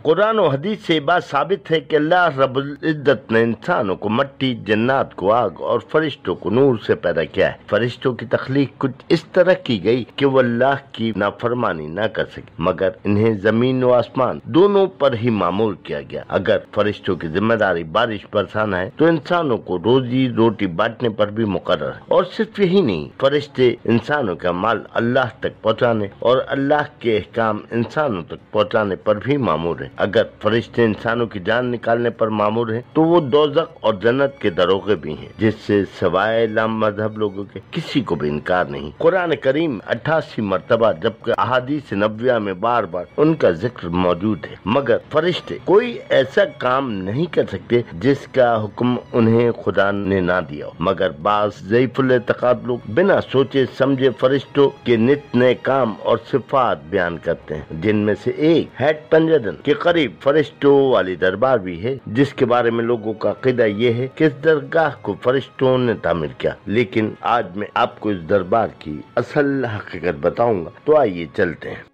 कुरान और हदीस से बात साबित है कि अल्लाह रब्बुल इज्जत ने इंसानों को मट्टी, जन्नात को आग और फरिश्तों को नूर से पैदा किया है। फरिश्तों की तख्लीक कुछ इस तरह की गई कि वो अल्लाह की नाफरमानी न कर सके, मगर इन्हें जमीन व आसमान दोनों पर ही मामूर किया गया। अगर फरिश्तों की जिम्मेदारी बारिश बरसाना है तो इंसानों को रोजी रोटी बांटने पर भी मुकर्रर है। और सिर्फ यही नहीं, फरिश्ते इंसानों का माल अल्लाह तक पहुँचाने और अल्लाह के अहकाम इंसानों तक पहुँचाने पर भी मामूर है। अगर फरिश्ते इंसानों की जान निकालने पर मामूर है तो वो दोज़ख और जन्नत के दरोगे भी हैं, जिससे सवाए लाम मजहब लोगों के किसी को भी इनकार नहीं। कुरान करीम 88 मरतबा जबकि अहादीस नबविया में बार बार उनका जिक्र मौजूद है, मगर फरिश्ते कोई ऐसा काम नहीं कर सकते जिसका हुक्म उन्हें खुदा ने ना दिया हो। मगर बाज़ ज़ईफ़ुल एतक़ाद लोग बिना सोचे समझे फरिश्तों के नित नए काम और सिफात बयान करते हैं, जिनमें से एक हैट पंजदन के करीब फरिश्तों वाली दरबार भी है, जिसके बारे में लोगों का अक़ीदा ये है कि इस दरगाह को फरिश्तों ने तामीर किया। लेकिन आज मैं आपको इस दरबार की असल हकीकत बताऊंगा, तो आइए चलते हैं।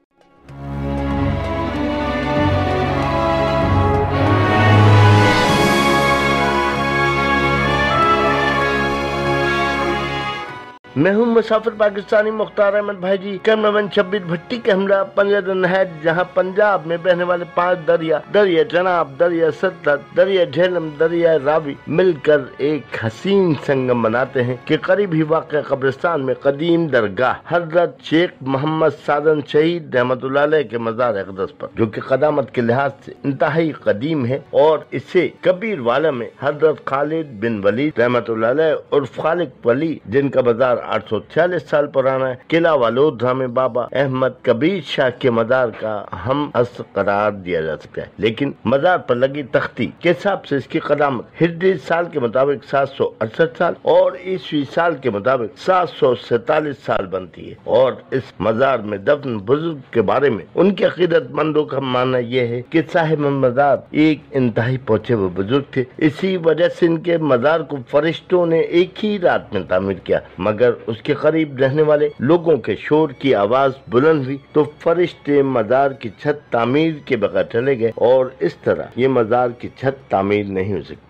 मैं हूं मुसाफिर पाकिस्तानी मुख्तार अहमद भाई जी, कैमरामैन शब्बीर भट्टी के हमरा पंजदन है, जहां पंजाब में बहने वाले 5 दरिया, दरिया जनाब, दरिया सतलज, दरिया झेलम, दरिया रावी मिलकर एक हसीन संगम बनाते हैं कि करीब ही वाक़या कब्रिस्तान में कदीम दरगाह हजरत शेख मोहम्मद सादन शहीद रहमतुल्लाह अलैह के मज़ार अक़दस पर, जो कि क़दामत के लिहाज से इंतहाई कदीम है, और इसे कबीर वाला में हजरत खालिद बिन वलीद रहमतुल्लाह अलैह उर्फ खालिद वली, जिनका मज़ार 846 साल पुराना है, किला वालोद्रा में बाबा अहमद कबीर शाह के मज़ार का हम अस करार दिया जा सकता है। लेकिन मज़ार पर लगी तख्ती के हिसाब से इसकी क़दामत हिजरी साल के मुताबिक 768 साल और ईस्वी साल के मुताबिक 747 साल बनती है। और इस मज़ार में दफन बुजुर्ग के बारे में उनके अकीदतमंदों का मानना यह है कि साहिब मज़ार एक इंतहाई पहुंचे हुए बुजुर्ग थे। इसी वजह से इनके मज़ार को फरिश्तों ने एक ही रात में तामीर किया, मगर उसके करीब रहने वाले लोगों के शोर की आवाज बुलंद हुई तो फरिश्ते मज़ार की छत तामीर के बगैर चले गए, और इस तरह ये मज़ार की छत तामीर नहीं हो सकी।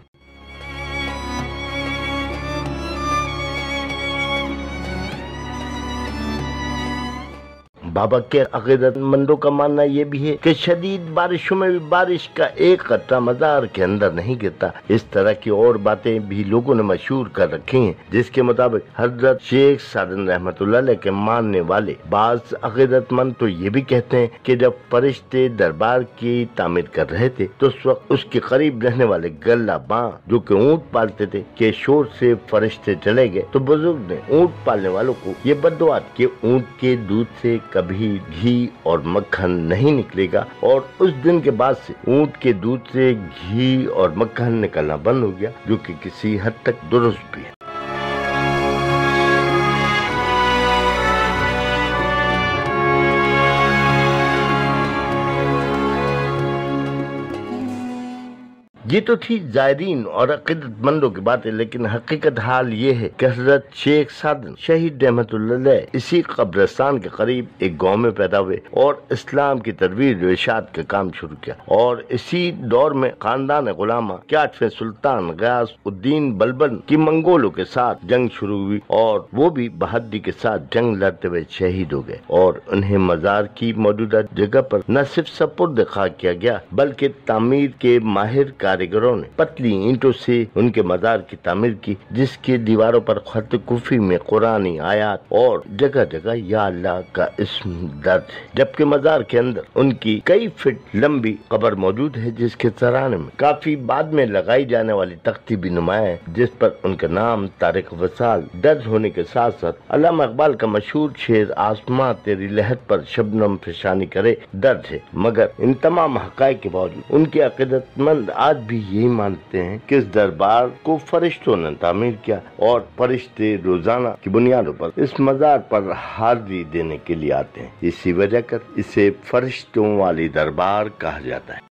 बाबा के अक़ीदतमंदों का मानना यह भी है कि शदीद बारिशों में भी बारिश का एक कतरा मज़ार के अंदर नहीं गिरता। इस तरह की और बातें भी लोगों ने मशहूर कर रखी हैं, जिसके मुताबिक हजरत शेख सादन रहमतुल्लाह अलैह के मानने वाले बाज़ अक़ीदतमंद तो ये भी कहते हैं कि जब फरिश्ते दरबार की तामीर कर रहे थे तो उस वक्त उसके करीब रहने वाले गल्ला बां, जो कि ऊँट पालते थे, के शोर से फरिश्ते चले गए तो बुजुर्ग ने ऊँट पालने वालों को ये बद्दुआ कि ऊँट के दूध से कभी घी और मक्खन नहीं निकलेगा, और उस दिन के बाद से ऊंट के दूध से घी और मक्खन निकलना बंद हो गया, जो कि किसी हद तक दुरुस्त भी है। ये तो थी जायरीन और अक़ीदतमंदों की बातें, लेकिन हकीकत हाल ये है कि हजरत शेख सादन शहीद रहमतुल्लाह अलैह इसी कब्रिस्तान के करीब एक गांव में पैदा हुए और इस्लाम की तरवीज व इरशाद का काम शुरू किया। और इसी दौर में खानदान गुलामा के 8वें सुल्तान गयास उद्दीन बलबन की मंगोलों के साथ जंग शुरू हुई, और वो भी बहादुरी के साथ जंग लड़ते हुए शहीद हो गए, और उन्हें मज़ार की मौजूदा जगह पर न सिर्फ सपुर्द खाक किया गया, बल्कि तामीर के माहिर कारीगरों ने पतली ईंटों से उनके मज़ार की तामीर की, जिसके दीवारों पर खत कुफी में कुरानी आयात और जगह जगह या अल्लाह का इस्म दर्ज है। जबकि मज़ार के अंदर उनकी कई फीट लंबी कब्र मौजूद है, जिसके सराहने में काफी बाद में लगाई जाने वाली तख्ती भी नुमाया है, जिस पर उनका नाम तारीख वसाल दर्ज होने के साथ साथ अल्लामा इकबाल का मशहूर शेर आसमां तेरी लहर पर शबनम फिशानी करे दर्ज है। मगर इन तमाम हक़ाइक़ के बावजूद उनके अक़ीदतमंद आज भी यही मानते हैं कि इस दरबार को फरिश्तों ने तामीर किया, और फरिश्ते रोजाना की बुनियादों पर इस मज़ार पर हाज़िरी देने के लिए आते हैं। इसी वजह कर इसे फरिश्तों वाली दरबार कहा जाता है।